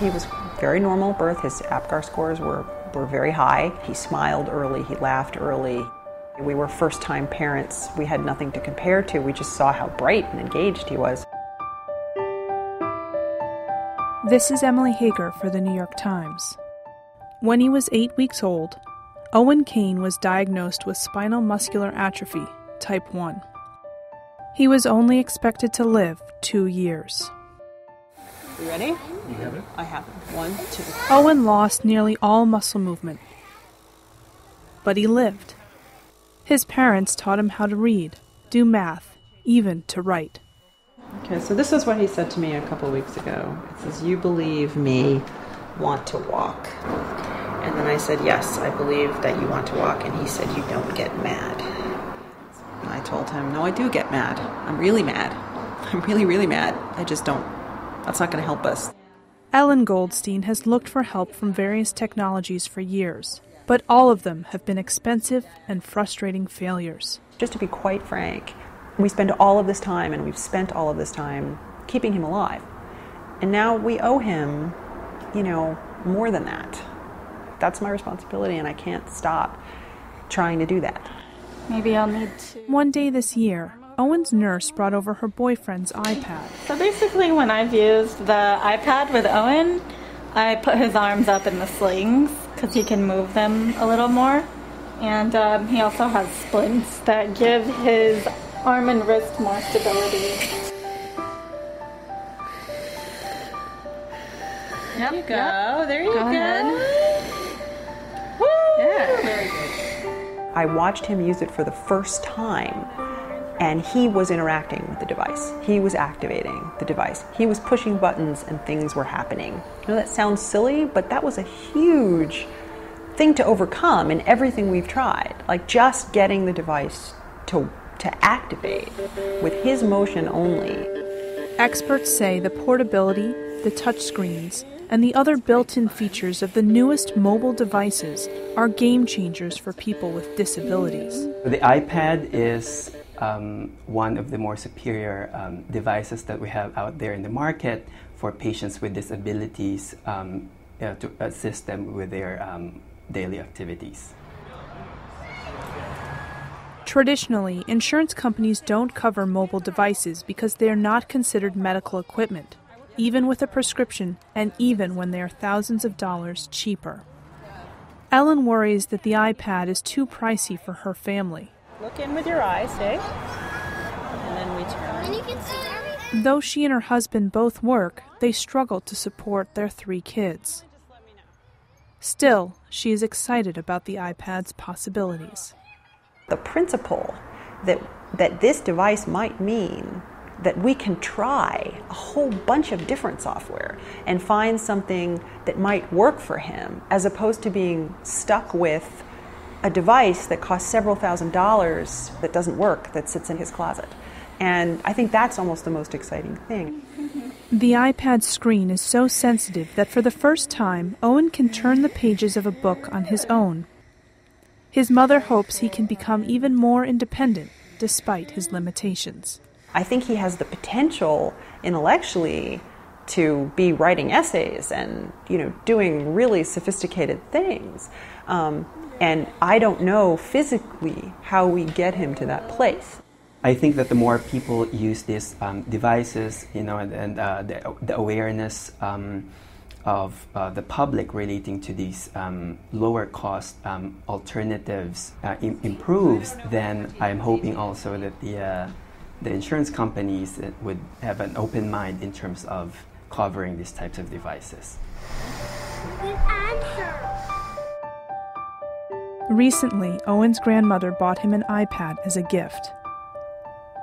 He was very normal at birth. His APGAR scores were very high. He smiled early, he laughed early. We were first-time parents. We had nothing to compare to. We just saw how bright and engaged he was. This is Emily Hager for the New York Times. When he was 8 weeks old, Owen Kane was diagnosed with spinal muscular atrophy, type 1. He was only expected to live 2 years. You ready? You have it? I have it. 1, 2. Owen lost nearly all muscle movement, but he lived. His parents taught him how to read, do math, even to write. Okay, so this is what he said to me a couple weeks ago. It says, "You believe me want to walk." And then I said, "Yes, I believe that you want to walk." And he said, "You don't get mad." And I told him, "No, I do get mad. I'm really mad. I'm really, really mad. I just don't. That's not going to help us." Ellen Goldstein has looked for help from various technologies for years, but all of them have been expensive and frustrating failures. Just to be quite frank, we spend all of this time, and we've spent all of this time keeping him alive. And now we owe him, more than that. That's my responsibility, and I can't stop trying to do that. Maybe I'll need to... One day this year, Owen's nurse brought over her boyfriend's iPad. So basically when I've used the iPad with Owen, I put his arms up in the slings because he can move them a little more. And he also has splints that give his arm and wrist more stability. There you go. There you go. Woo! Yeah, very good. I watched him use it for the first time, and he was interacting with the device. He was activating the device. He was pushing buttons and things were happening. I know that sounds silly, but that was a huge thing to overcome in everything we've tried. Like just getting the device to activate with his motion only. Experts say the portability, the touchscreens, and the other built-in features of the newest mobile devices are game changers for people with disabilities. The iPad is one of the more superior devices that we have out there in the market for patients with disabilities to assist them with their daily activities. Traditionally, insurance companies don't cover mobile devices because they are not considered medical equipment, even with a prescription and even when they are thousands of dollars cheaper. Ellen worries that the iPad is too pricey for her family. Look in with your eyes, eh? And then we turn. And you can see everything. Though she and her husband both work, they struggle to support their 3 kids. Still, she is excited about the iPad's possibilities. The principle that this device might mean that we can try a whole bunch of different software and find something that might work for him, as opposed to being stuck with a device that costs several $1,000s that doesn't work, that sits in his closet. And I think that's almost the most exciting thing. The iPad screen is so sensitive that for the first time, Owen can turn the pages of a book on his own. His mother hopes he can become even more independent, despite his limitations. I think he has the potential intellectually to be writing essays and, doing really sophisticated things. And I don't know physically how we get him to that place. I think that the more people use these devices, and the awareness of the public relating to these lower cost alternatives improves, then I'm hoping also that the insurance companies would have an open mind in terms of covering these types of devices. Good answer. Recently, Owen's grandmother bought him an iPad as a gift.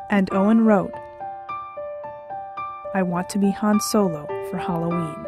And Owen wrote, "I want to be Han Solo for Halloween."